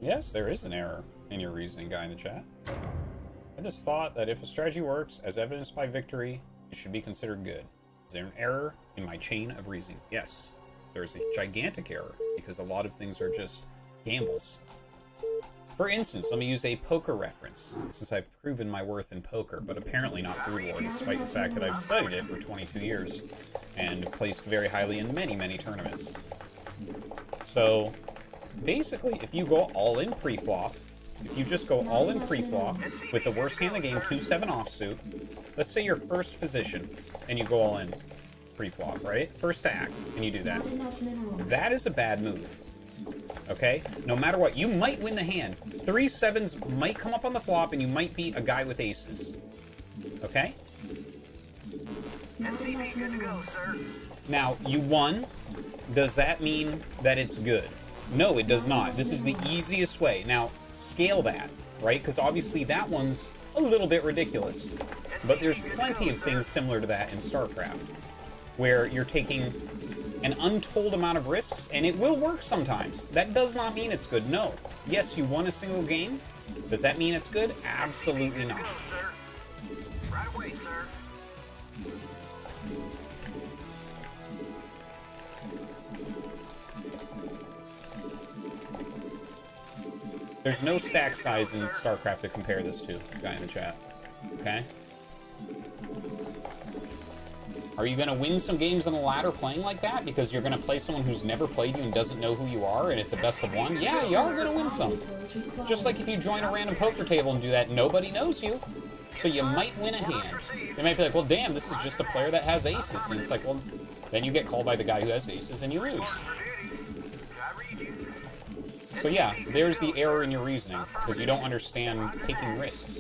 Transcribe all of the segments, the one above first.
Yes, there is an error in your reasoning, guy in the chat. I just thought that if a strategy works, as evidenced by victory, it should be considered good. Is there an error in my chain of reasoning? Yes. There is a gigantic error, because a lot of things are just gambles. For instance, let me use a poker reference, since I've proven my worth in poker, but apparently not Brood War, despite the fact that I've studied it for 22 years and placed very highly in many, many tournaments. So, basically, if you go all in pre-flop, if you just go all in pre-flop with the worst hand in the game, 2-7 offsuit, let's say you're first position and you go all in pre-flop, right? First stack, and you do that. That is a bad move. Okay? No matter what, you might win the hand. 3 sevens might come up on the flop and you might beat a guy with aces. Okay? Now, you won. Does that mean that it's good? No, it does not. This is the easiest way. Now, scale that, right? Because obviously that one's a little bit ridiculous. But there's plenty of things similar to that in StarCraft, where you're taking an untold amount of risks, and it will work sometimes. That does not mean it's good, no. Yes, you won a single game. Does that mean it's good? Absolutely not. Right away, sir. There's no stack size in StarCraft to compare this to, guy in the chat. Okay? Are you going to win some games on the ladder playing like that because you're going to play someone who's never played you and doesn't know who you are and it's a best of one? Yeah, you are going to win some. Just like if you join a random poker table and do that, nobody knows you. So you might win a hand. They might be like, well, damn, this is just a player that has aces. And it's like, well, then you get called by the guy who has aces and you lose. So yeah, there's the error in your reasoning, because you don't understand taking risks.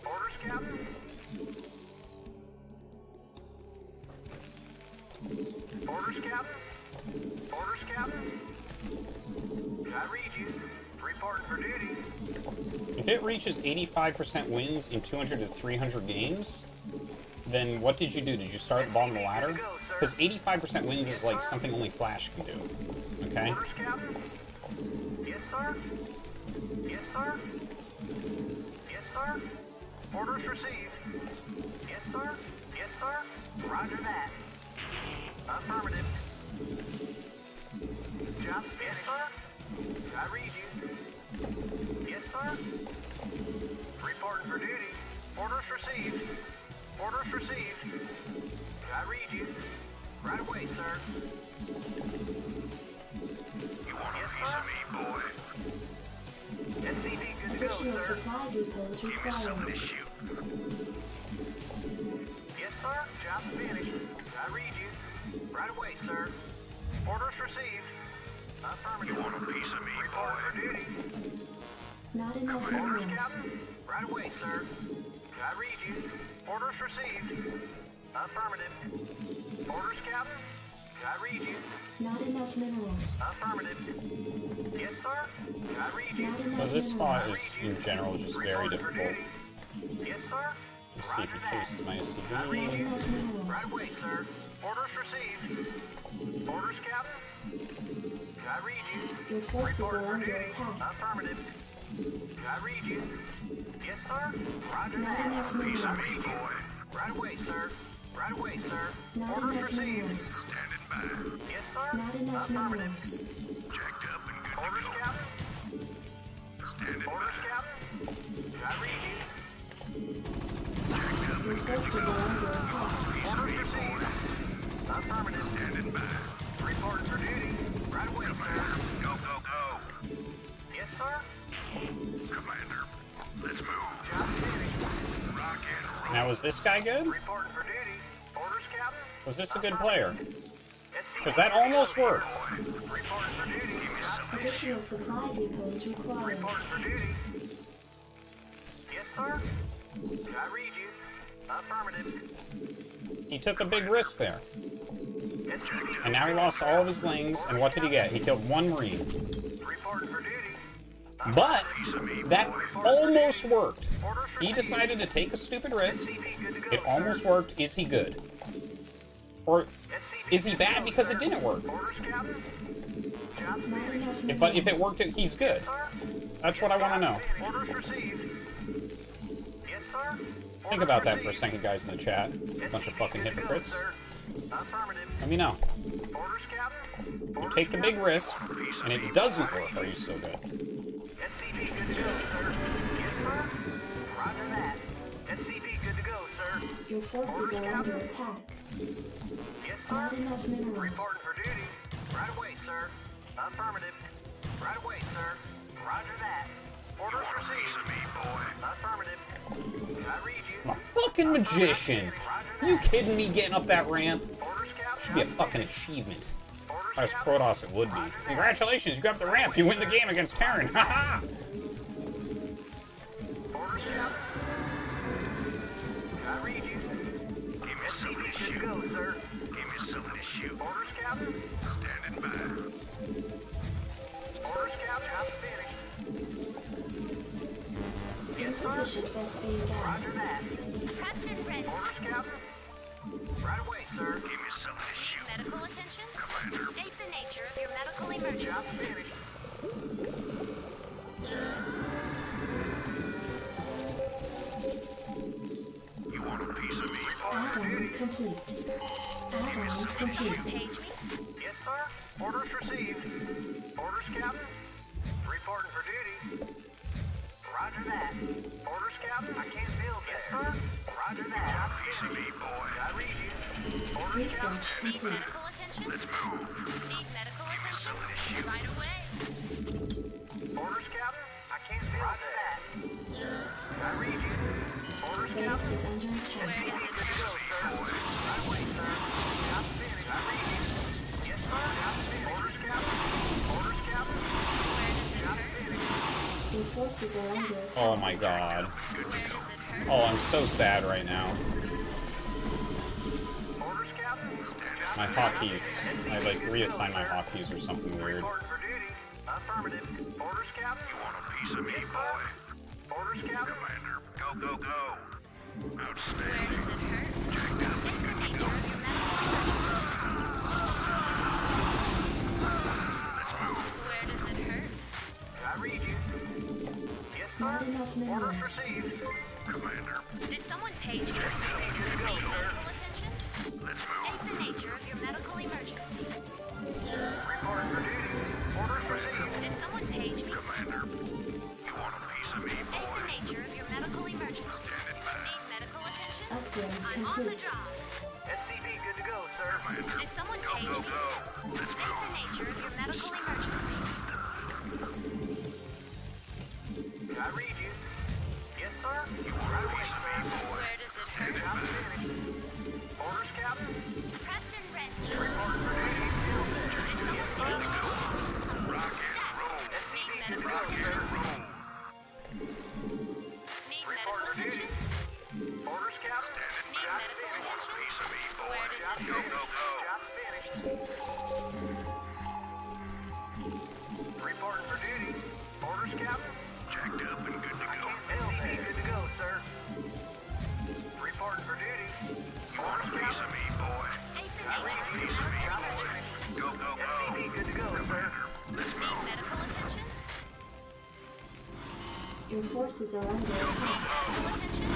Orders, Captain. Orders, Captain. Orders, Captain. I read you. Reporting for duty. If it reaches 85% wins in 200 to 300 games, then what did you do? Did you start at the bottom of the ladder? Because 85% wins is like something only Flash can do. Okay? Orders, Captain. Yes, sir. Yes, sir. Yes, sir. Orders received. Yes, sir. Yes, sir. Roger that. Affirmative. Job, yes, sir. I read you. Yes, sir. Reporting for duty. Orders received. Orders received. I read you. Right away, sir. You want a piece of me, boy? SCV good to go, Additional sir. supply depots Give me something required. to shoot. Yes, sir. Job finished. I read you. Right away, sir. Orders received. Affirmative. You want a piece of me, boy? For duty. Not enough Orders, minerals. Captain. Right away, sir. I read you. Orders received. Affirmative. Orders, Captain. I read you. Not enough minerals. Affirmative. Yes, sir. I read you. Not enough So this spot minerals. is, in general, just very Reporting for difficult. duty. Yes, sir. Let's see if he chases my Not SCV. enough Right minerals. away, sir. Orders received. Orders, Captain. I read you. Your forces Reporting are for under duty. attack. Affirmative. I read you. Yes, sir. Roger Not that. enough Piece of minerals. me, boy. Right away, sir. Right away, sir. Not Orders enough received. minerals. Standing by. Yes, sir. Not enough Affirmative. minerals. Jacked up and good Orders, to go. Captain. Standing Orders, by. Captain. I read you. Jacked up Your and good to forces go. are under attack. Orders received. Affirmative. Standing by. Reporting for duty. Right away, sir. Go, go, go. Yes, sir. Commander, let's move. Job finished. Rock and roll. Now, was this guy good? Reporting for duty. Orders, Captain. Was this a good player? Because that almost worked. Reporting for duty. Job finished. Additional supply depots required. Reporting for duty. Yes, sir. I read you. Affirmative. He took a big risk there. SCV And now he lost all of his lings, and what did he get? He killed one Marine. reporting for duty. But that almost worked. He decided to take a stupid risk. It almost worked. Is he good? Or is he bad because it didn't work? Orders, Captain. Job Not enough But if it minerals. worked, he's good. That's what I want to know. Orders received. Yes, sir. Think about that for a second, guys in the chat. Bunch of fucking hypocrites. Let me know. Orders, Captain. You take the big risk, and it doesn't work. Are you still good? SCV good to go, sir. Yes, sir. Roger that. SCV good to go, sir. Your forces are under attack. Yes, sir. Not enough minerals. Reporting for duty. Right away, sir. Affirmative. Right away, sir. Roger that. Orders received. Me, boy. Affirmative. I read you. I'm a fucking magician. You kidding me getting up that ramp? Orders, Captain. Should be a fucking achievement. If I was Protoss, it would be. Congratulations, you got up the ramp. You win the game against Terran. Haha! Orders, Captain. I read you. Give me something to shoot. Go, sir. Give me something to shoot. Orders, Captain. Standing by. Orders, Captain. I'm finished. Insufficient phosphate gas. Roger that. Prepped and ready. Orders, Captain. Right away, sir. Give me something to shoot. Medical attention? Commander. State the nature of your medical emergency. Job finished. You want a piece of me? Add-on complete. Add-on complete. Page me. Yes, sir. Orders received. Orders, Captain. Reporting for duty. Roger that. Orders, Captain. I can't build there. Yes, sir. Roger that. Piece of me, boy. I read you. Orders, Research Need complete. medical attention? Let's move. Need medical attention? something to shoot. Right away. Orders, Captain. I can't build that. I read you. Orders, Base Captain. is under attack. Where is it? Good to go, sir. Right away, sir. Job finished. I read you. Yes, sir. Job finished. Orders, Captain. Orders, Captain. Where does it Job hurt? finished. Your forces are under attack. Oh my god. Where does it hurt? Oh, I'm so sad right now. Orders, Captain. My hotkeys. I like reassign my hotkeys or something weird. Reporting for duty. Affirmative. Orders, Captain. You want a piece of me, boy? Orders, Captain. Commander. Go, go, go. Where Outstanding. does it hurt? State the nature of your medical Let's move. emergency. Where does it hurt? I read you. Yes, sir. Not enough Orders minerals. received. Commander. Did someone page you? Need medical attention? Let's State move. the nature of your medical emergency. Reporting for duty. Orders received. Did someone page me? Commander. You want a piece of me, State the boy? nature of your medical emergency. Standing by. Need medical attention? Upgrade I'm on the complete. job. SCV good to go, sir. Commander. Did someone Go, page go, me? go. Let's State the nature of your medical emergency. I read you. Yes, sir. You want a piece of me, boy? Where does it hurt? Job finished. Orders, Captain. Prepped and ready. Reporting for duty. Still there. Did someone page me? Rock and roll. Need medical Rock and attention? roll. Need medical Reporting for duty. attention? Orders, Captain. Need medical attention? Piece of me, boy. Where does it Go, hurt? go, go. Job finished. Reporting for duty. Orders, Captain. Jacked up and good to go. SCV good to go, sir. Reporting for duty. You want a piece of me, boy? State the nature of your Piece of me, medical boy. emergency. Go, go, go. SCV good to go, sir. Let's Need move. medical attention? Your forces are under attack. Medical attention?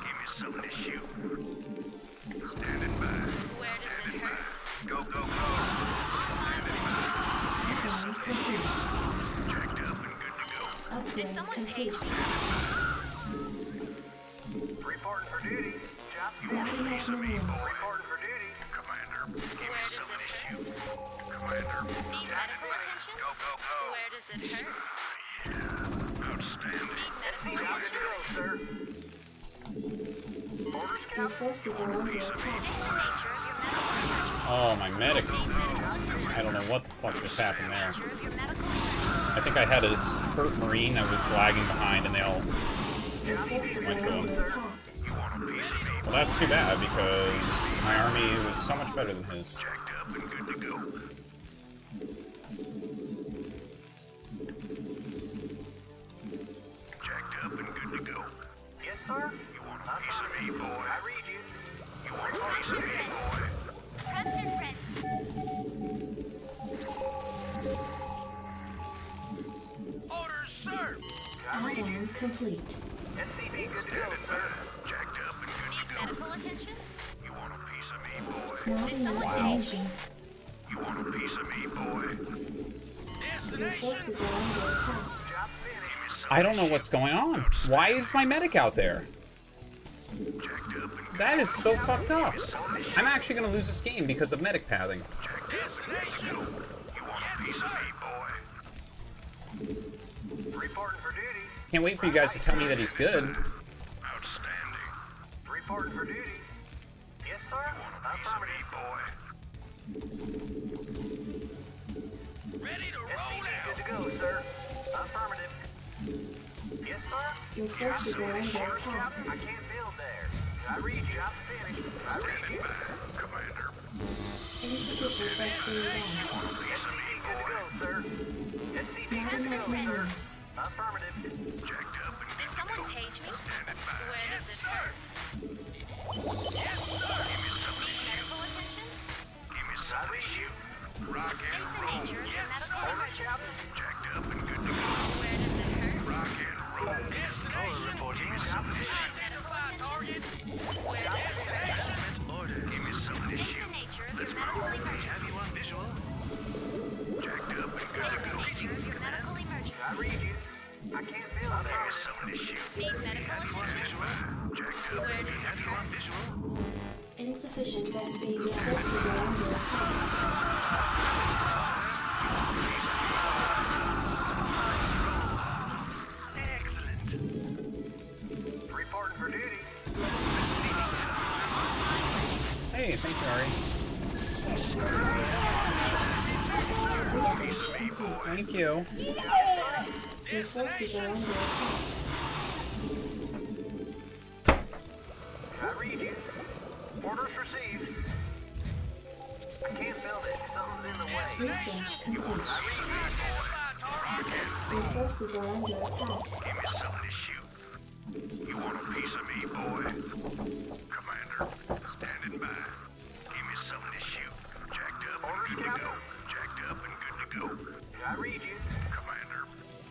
Give me something to shoot. Standing by. Where does it hurt? Go, go, go. Upgrade complete. Jacked up and good to go. Did Upgrade someone complete. page me? Reporting for duty. Job Not enough minerals. Reporting for duty. Commander, give me Where does something it to hurt? shoot. Commander. Need medical attention? Go, go, go. Where does it hurt? Outstanding. Need medical Good attention? to go, sir. Orders, Your Captain. forces are under attack. State the nature of your medical emergency. Oh, my medic. Need medical attention? I don't know what the fuck just happened there. Nature of your medical emergency. I think I had a hurt Marine that was lagging behind and they all... Your forces Went are to him. under attack. You want a piece of me? Well, that's too bad because my army was so much better than his. Jacked up and good to go. Jacked up and good to go. Yes, sir. You want a piece of me, boy? I read you. You want a piece of me, boy? Prepped and ready. Add-on complete. SCV good to go, sir. Jacked up and good Need to go. medical attention? You want a piece of me, boy? Not Did enough someone energy. You want a piece of me, boy? Your forces are under attack. Job finished. I don't know what's going on. Why is my medic out there? Jacked up and That is so fucked up. I'm actually going to lose this game because of medic pathing. jacked up and good to go. You want a piece of me, boy? Reporting for duty. Can't wait for you guys to tell me that he's good. Outstanding. Reporting for duty. Yes, sir. Affirmative. Ready to roll out. Good to go, sir. Affirmative. Yes, sir. Your forces are under attack. I can't build there. I read you. I'm finished. I read you. Commander. Insufficient rescue gas. SCV good to go, sir. SCV Not good to enough go, sir. minerals. Affirmative. Jacked up and Did someone page me? Where does it hurt? yes, sir. Give me some Need medical attention? Give me some issue. Rock State and the roll. nature of your medical emergency. Jacked up and good to go. Where does it hurt? Rock and roll. Destination reporting. Give me some Need issue. medical attention? Where does it hurt? Orders. Give me some State issue. the nature of your medical emergency. Have you on visual? Jacked up and good State to the go. nature of your medical I emergency. read you. I can't build there. Give me some issue. Need medical attention? Jacked up. Where does it hurt? Visual. Insufficient rescue gas. Forces are under attack. Excellent. Reporting for duty. Hey, thank you, Ari. Research complete. Thank you. Your forces are under attack. I read you. Orders received. I can't build it. Something's in the way. Research complete. Your forces are under attack. Give me something to shoot. You want a piece of me, boy? Commander, standing by. Give me something to shoot. Jacked up and good to go. Jacked up and good to go. I read you. Commander.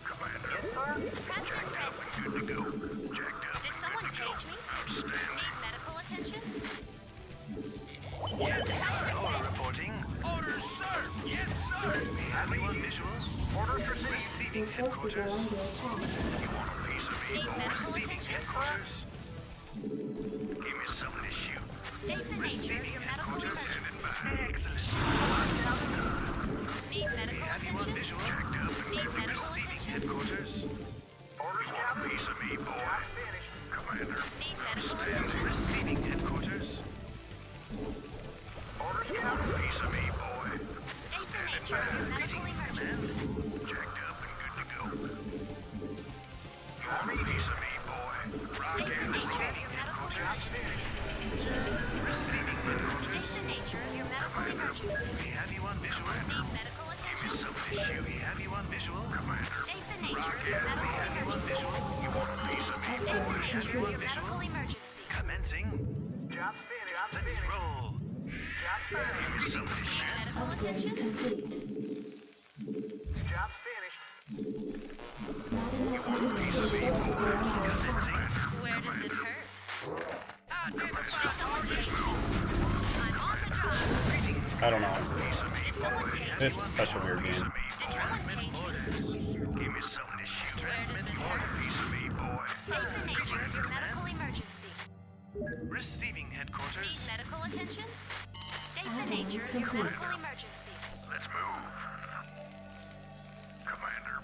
Commander. Yes, sir. Captain Jacked up Red, and good to go. Jacked up did and someone good to go. page me? Outstanding. Need medical attention? Order reporting. Orders, sir. Yes, sir. Have you on visual? Orders received. Your forces are under attack. You want a piece of me, Need boy? medical attention? Headquarters. Give me something to shoot. State the nature of your medical emergency. Excellent. Need medical attention? Visual. Jacked up and Need medical attention? headquarters. Orders, you want a piece of me, boy? Commander. Need medical attention? Receiving headquarters. Orders, you want a piece of me, boy? State the nature of your medical emergency. Jacked up and good to go. You want a piece of me, boy? State the nature of your medical emergency. Receiving State the nature of your medical emergency. We have you on visual. Need medical attention? Some issue. We have you on visual. Commander. State the nature of your medical emergency. You want a piece of me? State the nature of your medical emergency. Commencing. Job finished. Let's roll. Job finished. Give me some issue. Medical Upgrade attention? complete. Job finished. Not enough insufficient forces are under attack. Where does it hurt? Did someone page me? I'm on the job. I don't know. Did someone page me? This is such a weird game. Did someone page me? Give me something to shoot. Where does it hurt? Piece of me, boy. State the nature of your medical emergency. Receiving headquarters. Need medical attention? State the nature of your Complete. medical emergency. Let's move. Commander.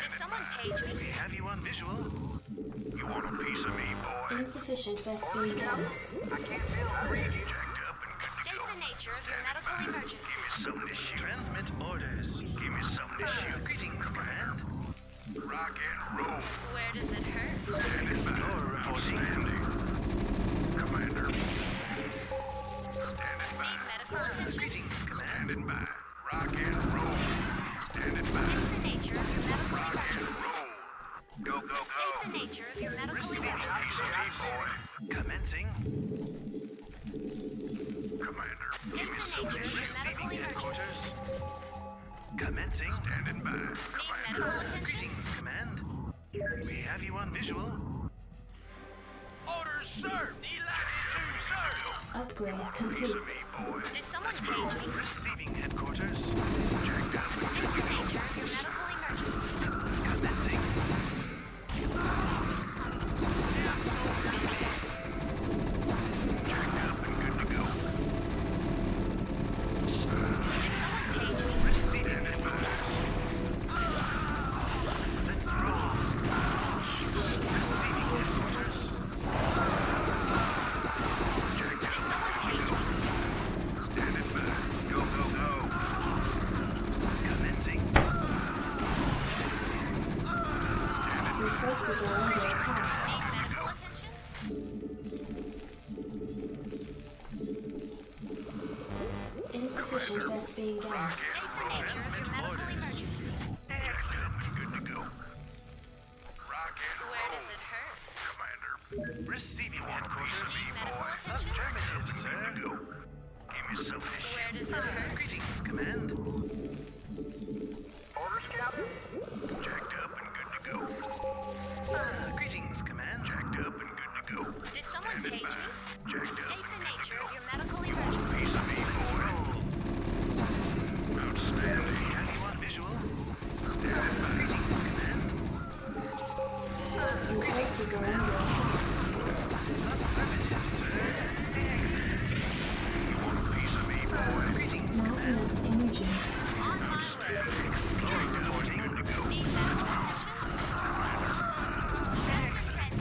Did someone page We me? have you on visual. You want a piece of me, boy? Insufficient rescue gas. I can't feel I read you. Jacked up and good to State go. the nature of your medical emergency. Give me something to shoot. Transmit orders. Give me something to shoot. Greetings, command. Rock and roll. Where does it hurt? Explorer reporting. Commander. Standing by. Need medical attention? Greetings, command. Standing by. Rock and roll. Standing by. State the nature of your medical emergency. Roll. Go, go, State the go. nature of your medical Piece emergency. of me, boy. Commencing. Commander. State the nature of your medical emergency. Commencing. Standing by. Need medical attention? Greetings, command. We have you on visual. Orders served. Delighted to serve. Upgrade Piece complete. of me, boy. Did someone page me? Receiving headquarters. Jacked up and State the nature of your medical emergency. commencing. Jacked up and good to go. Did someone page me? Receiving headquarters. Let's roll. Receiving headquarters. Jacked Did up. someone page me? Standing by. Go, go, go. Commencing. Your forces are under attack. Need medical attention? Insufficient Vespine gas. State the nature of your medical emergency. Excellent. Good to go. Rocket. Where does it hurt? Commander. Receiving headquarters. Need medical attention? Affirmative, sir. Go. Give me some issue. Where does it hurt? Greetings, Command. Orders, Captain. Jacked up and good to go. Greetings, Command. Jacked up and good to go. Did someone page me? Jacked State up the and good to nature go. of your medical emergency. Piece of me, boy. Outstanding. Have you on visual? Greetings, Command. Your forces are under attack. Affirmative, sir. Excellent. You want a piece of me, boy? Greetings, Not Command. enough energy. On my way. Exploring reporting. Good to go. Need medical attention? Excellent.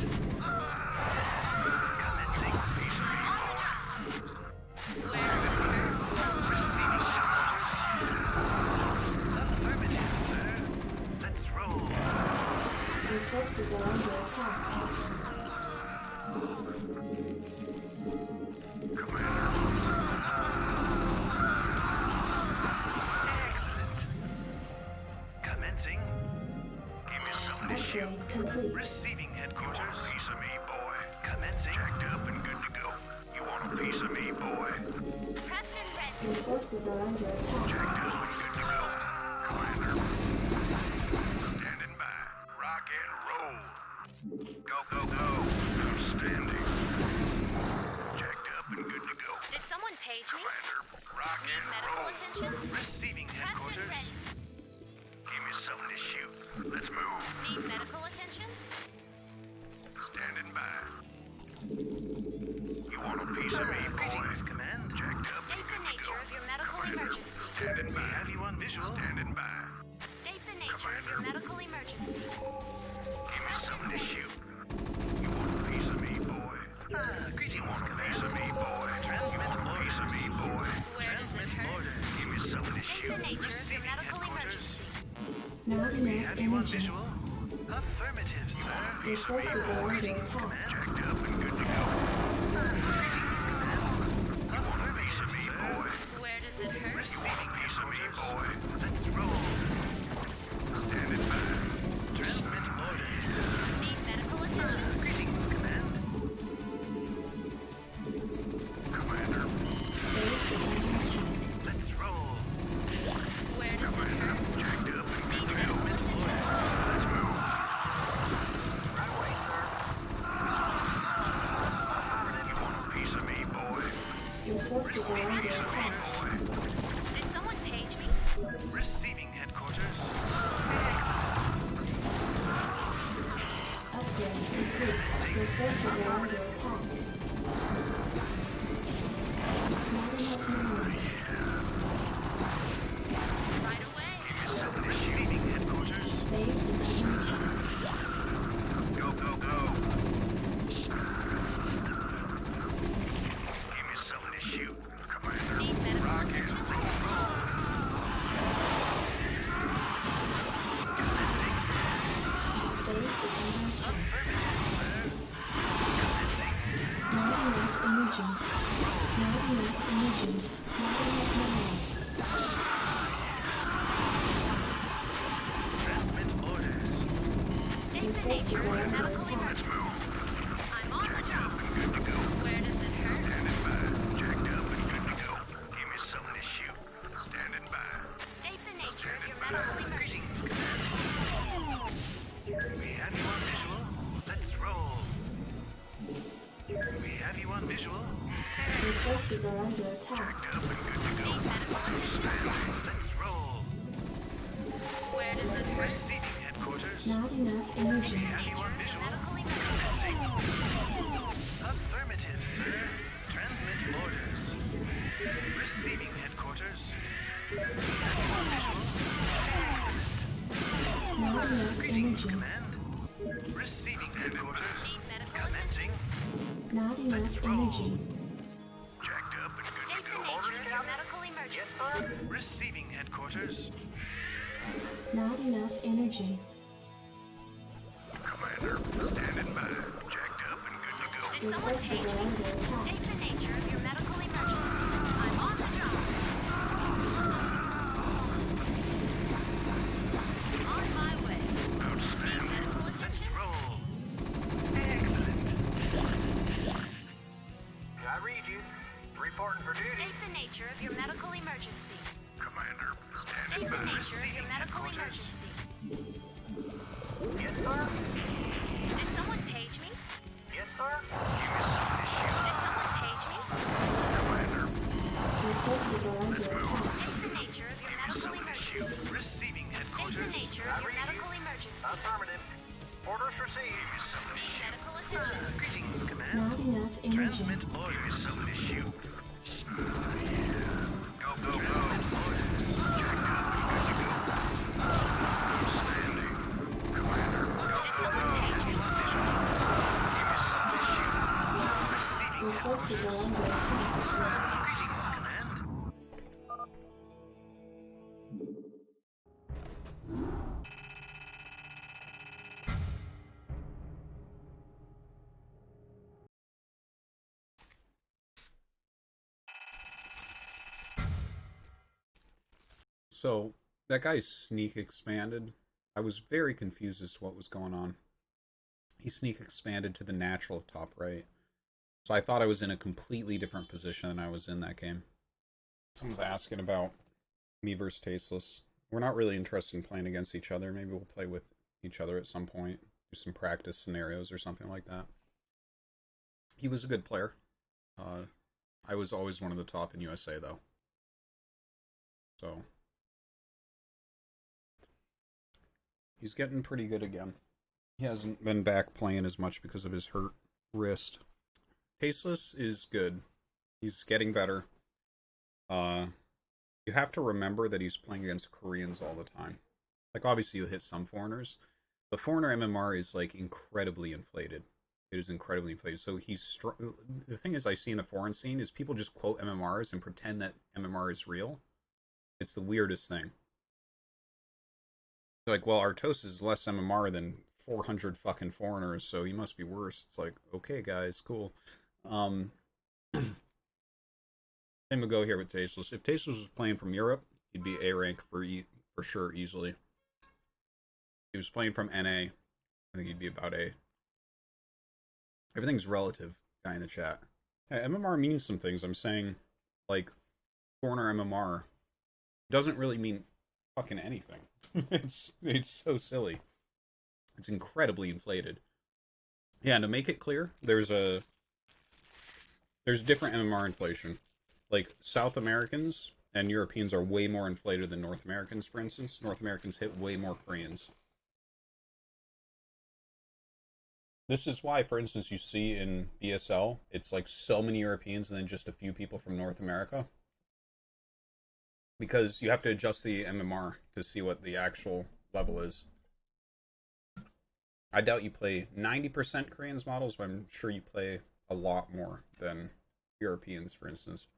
Commencing. Piece of me. On the job. Where does it hurt? Receiving headquarters. Affirmative, sir. Let's roll. Your forces are under attack. Excellent. Commencing. Give me some issue. Upgrade complete. Receiving headquarters. Piece of me, boy. Commencing. Jacked up and good to go. You want a piece of me, boy? Prepped and ready. Your forces are under attack. Jacked up and good to go. Commander. Standing by. Rock and roll. Go, go, go. Outstanding. Jacked up and good to go. Did someone page me? Commander. Rock Need and medical roll. attention? Receiving Prepped and headquarters. ready. Give me something to shoot. Let's move. Need medical attention? Standing by. You want a piece of me, boy? Greetings, Command. Jacked up State and the good to nature go. of your medical emergency. Standing by. Have you on visual? Standing by. State the nature of your medical emergency. Give me something to shoot. You want a piece of me, boy? Greetings, you want a piece of me, boy? Transmit a piece of me, boy. Where does it hurt? Give me something to State shoot. the nature of your Receiving medical headquarters. emergency. Not enough Have you on energy. visual? Affirmative, sir. Your forces are under Greetings, attack. Command. Jacked up and good to go. Greetings, Command. You want a piece of me, boy? Where does it hurt? Receiving piece of me, boy. Let's roll. Standing by. Transmit orders. Need medical attention? Greetings, Command. Commander, Base is under attack. let's roll. Where does it hurt? Jacked up and good Need to go. medical attention? Let's move. Right away, sir. You want a piece of me, boy? Your forces are under Piece of me, attack. boy. Did someone page me? Receiving headquarters. Upgrade complete. Your forces are under attack. Not enough minerals. Right away. Receiving headquarters. Base is under attack. Go, go, go. Give me something to shoot. Commander. Need medical Rock and attention? roll. Base is under attack. Affirmative, sir. Not enough energy. Not enough energy. Not enough minerals. Transmit orders. State Your the forces nature of are your under medical attack. Let's emergency. move. I'm on the job. Good to go. Where does it hurt? Standing by. Jacked up and good to go. Give me something to shoot. Standing by. State the nature of your medical emergency. Greetings, Commander. We have you on visual. Let's roll. We have you on visual. Your forces are under attack. Up and good to go. Let's roll. Where does it hurt? Receiving headquarters. Not enough energy. Have you on visual? Affirmative, sir. Transmit orders. Receiving headquarters. Have you on visual? Excellent. Not enough Greetings, energy. command. Receiving headquarters. Need medical Commencing. Not enough energy. Jacked up and good State to the go. nature of your medical emergency. Receiving headquarters. Not enough energy. Commander, standing by. Jacked up and good to go. Did Your someone forces page are me? under attack. State the nature of your medical emergency. I'm on the job. On my way. Need Outstanding. medical Let's attention? roll. Excellent. I read you. Reporting for duty. State the nature of your medical emergency. Commander, State standing the by. nature of your Receiving medical headquarters. emergency. Yes, sir. Did someone page me? Yes, sir. Did someone page me? Commander, Your forces are under attack. State the nature of your medical issue. emergency. Receiving State the headquarters. nature of your medical emergency. Affirmative. Orders received. Need medical attention. Greetings, command. Not enough energy. Transmit orders. Some issue. Go, go, go. Transmit orders. Jacked up and good to go. Outstanding. Commander, go, Did go, someone go. page me? Some issue. Receiving Your forces headquarters. are under attack. Greetings, command. So that guy's sneak expanded. I was very confused as to what was going on. He sneak expanded to the natural top right. So I thought I was in a completely different position than I was in that game. Someone's asking about me versus Tasteless. We're not really interested in playing against each other. Maybe we'll play with each other at some point. Do some practice scenarios or something like that. He was a good player. I was always one of the top in USA though. So he's getting pretty good again. He hasn't been back playing as much because of his hurt wrist. Tasteless is good. He's getting better. You have to remember that he's playing against Koreans all the time. Like, obviously you'll hit some foreigners. The foreigner MMR is, like, incredibly inflated. It is incredibly inflated. So he's... The thing is I see in the foreign scene is people just quote MMRs and pretend that MMR is real. It's the weirdest thing. Like, well, Artosis is less MMR than 400 fucking foreigners, so he must be worse. It's like, okay, guys, cool. Same would go here with Tasteless. If Tasteless was playing from Europe, he'd be A rank for sure, easily. If he was playing from NA, I think he'd be about A. Everything's relative, guy in the chat. Yeah, MMR means some things. I'm saying, like, foreigner MMR doesn't really mean fucking anything. It's so silly. It's incredibly inflated. Yeah, and to make it clear, there's different MMR inflation. Like, South Americans and Europeans are way more inflated than North Americans, for instance. North Americans hit way more Koreans. This is why, for instance, you see in BSL, it's like so many Europeans and then just a few people from North America. Because you have to adjust the MMR to see what the actual level is. I doubt you play 90% Koreans models, but I'm sure you play a lot more than Europeans, for instance.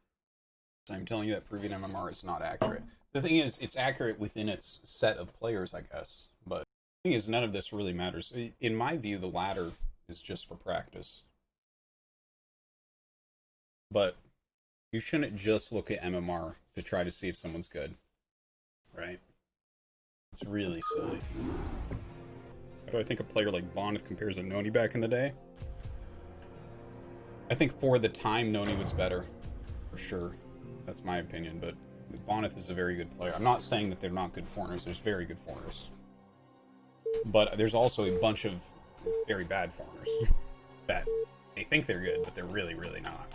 So I'm telling you that proving MMR is not accurate. The thing is, it's accurate within its set of players, I guess. But the thing is, none of this really matters. In my view, the ladder is just for practice. But you shouldn't just look at MMR to try to see if someone's good. Right? It's really silly. How do I think a player like Bonnet compares to Noni back in the day? I think for the time, Noni was better. For sure. That's my opinion, but Bonnet is a very good player. I'm not saying that they're not good foreigners. There's very good foreigners. But there's also a bunch of very bad foreigners that they think they're good, but they're really, really not.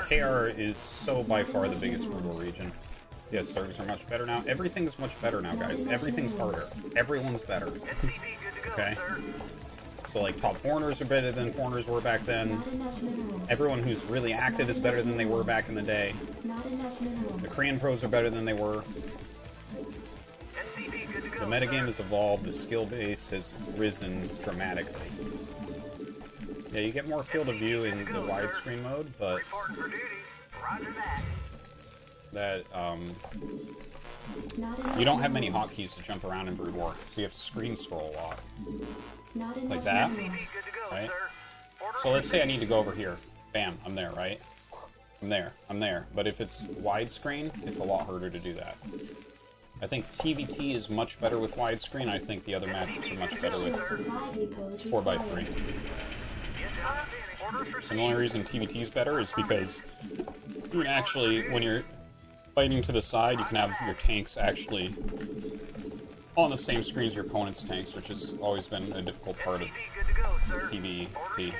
KR is so by far the biggest brutal region. Yes, servers are much better now. Everything's much better now, guys. Everything's harder. Everyone's better. Okay? So, like, top foreigners are better than foreigners were back then. Everyone who's really active is better than they were back in the day. The Korean pros are better than they were. The metagame has evolved. The skill base has risen dramatically. Yeah, you get more field of view in the widescreen mode, but that, you don't have many hotkeys to jump around in Brood War, so you have to screen scroll a lot. Like that, right? So let's say I need to go over here. Bam, I'm there, right? I'm there. But if it's widescreen, it's a lot harder to do that. I think TVT is much better with widescreen. I think the other matchups are much better with 4x3. And the only reason TVT is better is because you can actually, when you're fighting to the side, you can have your tanks actually on the same screen as your opponent's tanks, which has always been a difficult part of TVT.